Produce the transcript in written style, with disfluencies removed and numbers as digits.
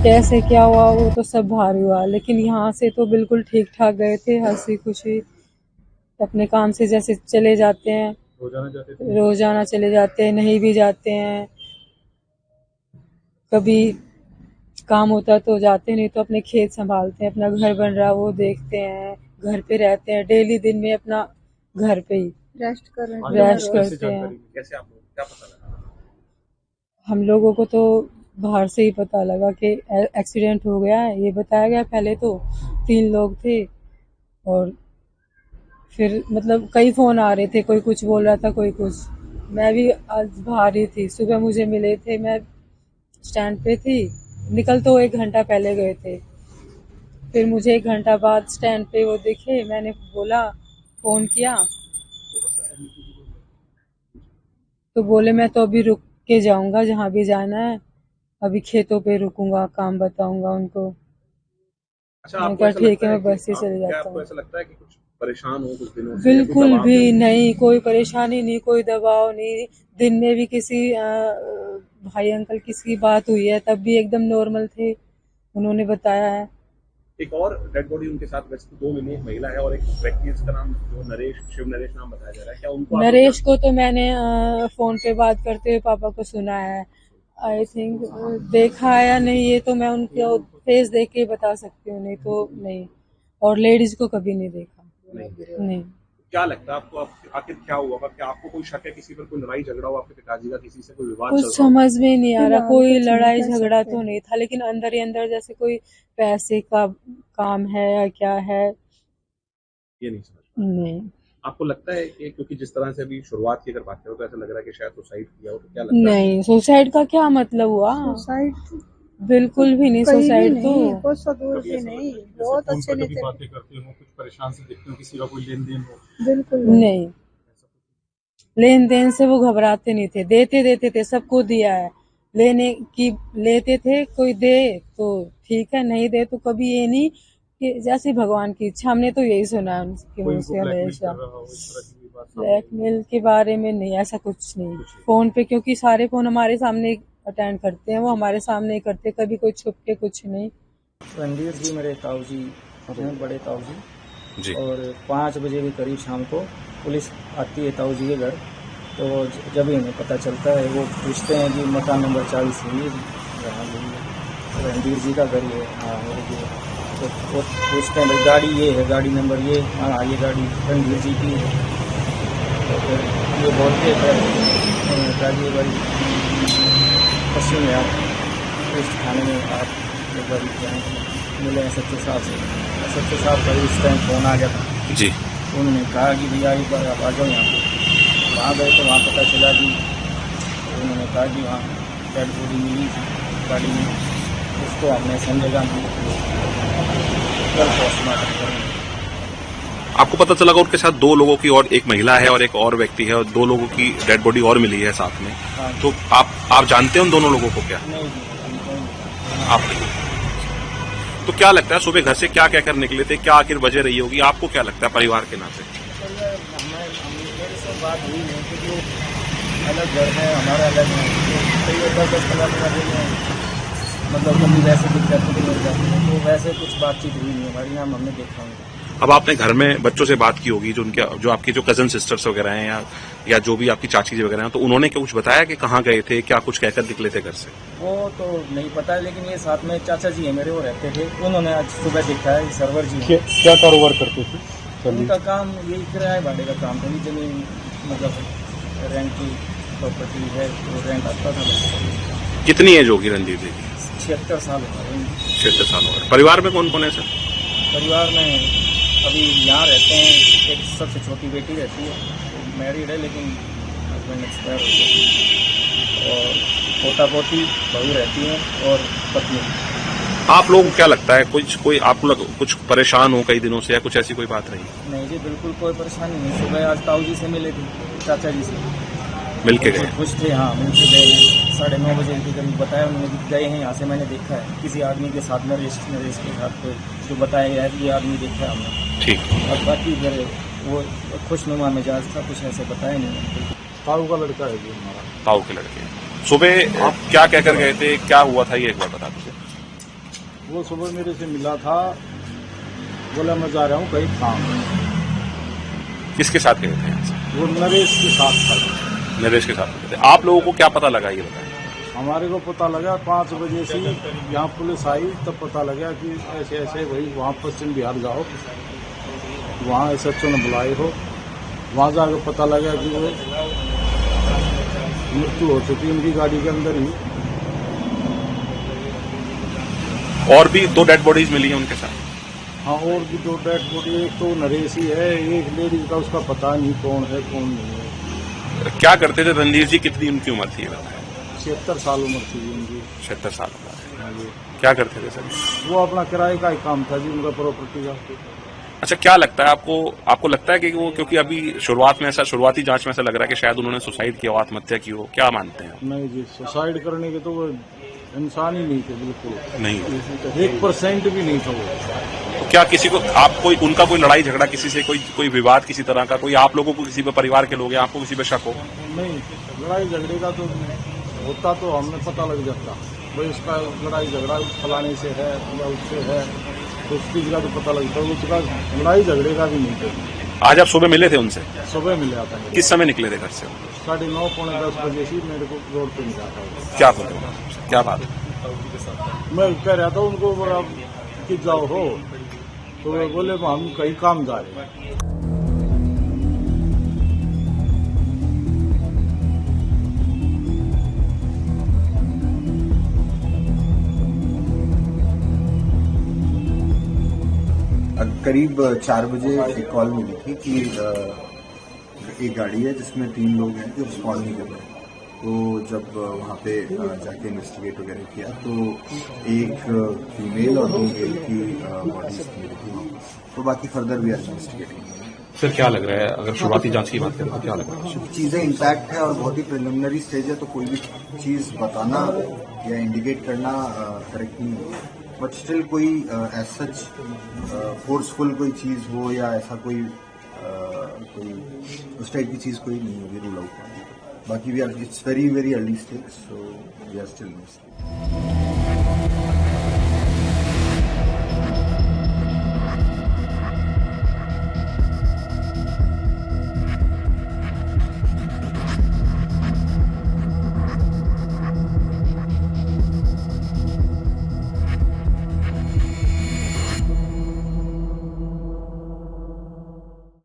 कैसे क्या हुआ वो तो सब बाहर हुआ, लेकिन यहाँ से तो बिल्कुल ठीक ठाक गए थे, हंसी खुशी अपने काम से जैसे चले जाते हैं, रोजाना चले जाते हैं, नहीं भी जाते हैं, कभी काम होता तो जाते, नहीं तो अपने खेत संभालते हैं, अपना घर बन रहा वो देखते हैं, घर पे रहते हैं, डेली दिन में अपना घर पे ही रेस्ट करते हैं। कैसे आप लोग क्या पता लगा? हम लोगों को तो बाहर से ही पता लगा कि एक्सीडेंट हो गया है, ये बताया गया। पहले तो 3 लोग थे और फिर मतलब कई फोन आ रहे थे, कोई कुछ बोल रहा था, कोई कुछ। मैं भी आज बाहर ही थी, सुबह मुझे मिले थे, मैं स्टैंड पे थी, निकल तो 1 घंटा पहले गए थे, फिर मुझे 1 घंटा बाद स्टैंड पे वो दिखे, मैंने बोला, फोन किया तो बोले मैं तो अभी रुक के जाऊंगा, जहाँ भी जाना है, अभी खेतों पे रुकूंगा, काम बताऊंगा उनको। अच्छा, मैंने आपको कहा ऐसा ठीक लगता है, है मैं कि बस से चले क्या जाता आपको हूँ। ऐसा लगता है कि कुछ परेशान हो कुछ दिनों से या कोई बिल्कुल दबाव भी में हो? नहीं, कोई परेशानी नहीं, कोई दबाव नहीं। दिन में भी किसी भाई अंकल किसी बात हुई है तब भी एकदम नॉर्मल थे, उन्होंने बताया है। एक और डेड बॉडी उनके साथ, वैसे तो 2 मिली, एक महिला है और एक व्यक्ति है जिसका नाम जो नरेश, शिव नरेश नाम बताया जा रहा है, क्या उनको आप लोग नरेश को तो मैंने फोन पे बात करते हुए पापा को सुना है, आई थिंक देखा है या नहीं ये तो मैं उनके फेस देख के बता सकती हूँ, नहीं तो नहीं। और लेडीज को कभी नहीं देखा। नहीं। क्या लगता है आपको, आखिर क्या हुआ होगा? क्या आपको कोई शक है किसी पर, कोई लड़ाई झगड़ा हो आपके पिताजी का, किसी से कोई विवाद कुछ चल रहा हो? समझ में नहीं आ रहा, कोई लड़ाई झगड़ा तो नहीं था, लेकिन अंदर ही अंदर जैसे कोई पैसे का काम है या क्या है, ये नहीं समझ पा रहे। नहीं। आपको लगता है कि क्योंकि जिस तरह से अभी शुरुआत की अगर बात करो तो ऐसा लग रहा है कि शायद सुसाइड किया हो, तो क्या लगता है? नहीं, सुसाइड का क्या मतलब हुआ? सुसाइड बिल्कुल भी नहीं, सुसाइड तो बहुत सा दूर भी नहीं, बहुत अच्छे नहीं थे। बातें करते हो, कुछ परेशान से दिखते हो, किसी का कोई लेन देन हो? बिल्कुल नहीं, लेन देन से वो घबराते नहीं थे, देते थे, सबको दिया है, लेने की लेते थे, कोई दे तो ठीक है, नहीं दे तो कभी ये नहीं कि जैसे भगवान की इच्छा। हमने तो यही सुना है उनके मुंह से हमेशा। ब्लैकमेल के बारे में नहीं, ऐसा कुछ नहीं। फोन पे, क्योंकि सारे फोन हमारे सामने अटेंड करते हैं, वो हमारे सामने ही करते, कभी कोई छुप के कुछ नहीं। रणधीर जी मेरे ताऊ जी हैं, बड़े ताऊ जी। और 5 बजे के करीब शाम को पुलिस आती है ताऊ जी के घर, तो जब इन्हें पता चलता है वो पूछते हैं कि मकान नंबर 40 है रणधीर जी का घर ये, हाँ मेरे जी। तो वो पूछते हैं भाई गाड़ी ये है, गाड़ी नंबर ये, हाँ ये गाड़ी रणधीर जी की है। तो फिर ये बोलते हैं गाड़ी भाई पश्चिम में आप पुलिस थाने में आप एक बार मिले हैं सच्चे साहब से। सच्चे साहब का उस टाइम फ़ोन आ गया था जी। उन्होंने कहा कि भैया एक बार आप आ जाओ यहाँ पे। वहाँ गए तो वहाँ पता चला कि उन्होंने कहा कि वहाँ डेड बॉडी मिली थी गाड़ी में, उसको हमने संजय में कल पोस्टमार्टम करेंगे। आपको पता चला उनके साथ 2 लोगों की, और एक महिला है और एक और व्यक्ति है, और 2 लोगों की डेड बॉडी और मिली है साथ में। हाँ। तो आप जानते हैं उन दोनों लोगों को? क्या नहीं आप नहीं? तो क्या लगता है सुबह घर से क्या कहकर निकले थे, क्या आखिर वजह रही होगी? आपको क्या लगता है परिवार के नाते? मेरे से बात हुई नहीं क्योंकि अलग घर है, हमारा अलग है, तो 10-10 किलोमीटर मतलब कभी वैसे दिक्कत नहीं हो जाती है, तो वैसे कुछ बातचीत हुई नहीं हमारी, नाम हमने देखा नहीं। अब आपने घर में बच्चों से बात की होगी, जो आपके जो कजन सिस्टर्स वगैरह हैं या जो भी आपकी चाची जी वगैरह हैं, तो उन्होंने क्या कुछ बताया कि कहाँ गए थे, क्या कुछ कहकर निकले थे घर से? वो तो नहीं पता है, लेकिन ये साथ में चाचा जी है मेरे, वो रहते थे, उन्होंने आज सुबह देखा है। सर्वर जी क्या कारोबार करते थे? उनका काम यही किराए भाड़े का काम था, जमीन मतलब रेंट की प्रॉपर्टी है, तो रेंट आता था। कितनी एज होगी रणदीप जी की? 76 साल हो गए। 76 साल हो गए। परिवार में कौन कौन है सर? परिवार में अभी यहाँ रहते हैं, एक सबसे छोटी बेटी रहती है, मैरिड है लेकिन हस्बैंड एक्सपायर हो गए, और पोता पोती बहू रहती हैं और पत्नी। आप लोगों को क्या लगता है कोई आप लोग कुछ परेशान हो कई दिनों से, या कुछ ऐसी कोई बात रही? नहीं जी, बिल्कुल कोई परेशानी नहीं। सुबह आज ताऊ जी से मिले थे, चाचा जी से मिल के गए? कुछ थे, हाँ मिल के गए हैं। 9:30 बजे के करीब बताया उन्होंने, गए हैं यहाँ से, मैंने देखा है किसी आदमी के साथ, नरेश के साथ, तो जो बताया है ये आदमी देखा है हमने। ठीक। और बाकी फिर वो खुशनुमा मिजाज था, कुछ ऐसे बताया नहीं। ताऊ का लड़का है जी हमारा। ताऊ के लड़के। सुबह आप क्या कहकर गए थे, क्या हुआ था, ये एक बार बता दीजिए। वो सुबह मेरे से मिला था, बोला मैं जा रहा हूँ कहीं काम। किसके साथ गए थे यहाँ से? वो नरेश के साथ था। नरेश के साथ गए थे। आप लोगों को क्या पता लगा ये बताएं? हमारे को पता लगा 5 बजे से यहाँ पुलिस आई, तब पता लगा कि ऐसे ऐसे भाई वहाँ पश्चिम बिहार जाओ, वहाँ SHO ने बुलाए हो। वहाँ जाकर पता लगा कि वो मृत्यु हो चुकी उनकी गाड़ी के अंदर ही। और भी 2 डेड बॉडीज मिली है उनके साथ। हाँ, और भी 2 डेड बॉडी, एक तो नरेश ही है, एक लेडीज का उसका पता नहीं कौन है कौन नहीं है। क्या करते थे रणधीर जी? कितनी उनकी उम्र थी? 76 साल उम्र थी उनकी। 76 साल उम्र। हाँ जी। क्या करते थे सर? वो अपना किराए का ही काम था जी, उनका प्रॉपर्टी का। अच्छा, क्या लगता है आपको लगता है कि वो, क्योंकि अभी शुरुआती जांच में ऐसा लग रहा है कि शायद उन्होंने सुसाइड किया हो, आत्महत्या की हो, क्या मानते हैं? नहीं जी, सुसाइड करने के तो वो इंसान ही नहीं थे, बिल्कुल नहीं। 1% भी नहीं था वो। तो क्या किसी को उनका कोई लड़ाई झगड़ा किसी से, कोई विवाद किसी तरह का, कोई आप लोगों को किसी पे, परिवार के लोग हैं, आपको किसी पे शक हो? नहीं, लड़ाई झगड़े का तो होता तो हमें पता लग जाता भाई उसका लड़ाई झगड़ा फलाने से है या उससे है, तो उस चीज का तो पता लगता। उसका लड़ाई झगड़े का भी नहीं था। आज आप सुबह मिले थे उनसे? सुबह मिले आता है। किस समय निकले थे घर से? 9:30 पौने 10 बजे से मेरे को रोड पे निकला था। क्या बोले? क्या बात? मैं कह रहा था उनको, बोला कि जाओ हो, तो वे बोले हम कहीं काम जा रहे हैं। करीब 4 बजे एक कॉल मिली थी कि एक गाड़ी है जिसमें 3 लोग हैं जो रिस्पॉन्ड नहीं कर रहे। तो जब वहाँ पे जाके इन्वेस्टिगेट वगैरह किया तो एक फीमेल और 2 मेल की बॉडीज मिली थी। तो बाकी फर्दर भी आर इन्वेस्टिगेटिंग। सर, क्या लग रहा है, अगर शुरुआती जांच की बात करें तो क्या लग रहा है? चीज़ें इंटैक्ट है और बहुत ही प्रिलिमिनरी स्टेज है, तो कोई भी चीज़ बताना या इंडिकेट करना करेक्ट नहीं है। बट स्टिल कोई एज सच फोर्सफुल कोई चीज़ हो या ऐसा कोई उस टाइप की चीज़ कोई नहीं होगी रूल आउट। बाकी we are, it's very very early stage, so we are still investigating.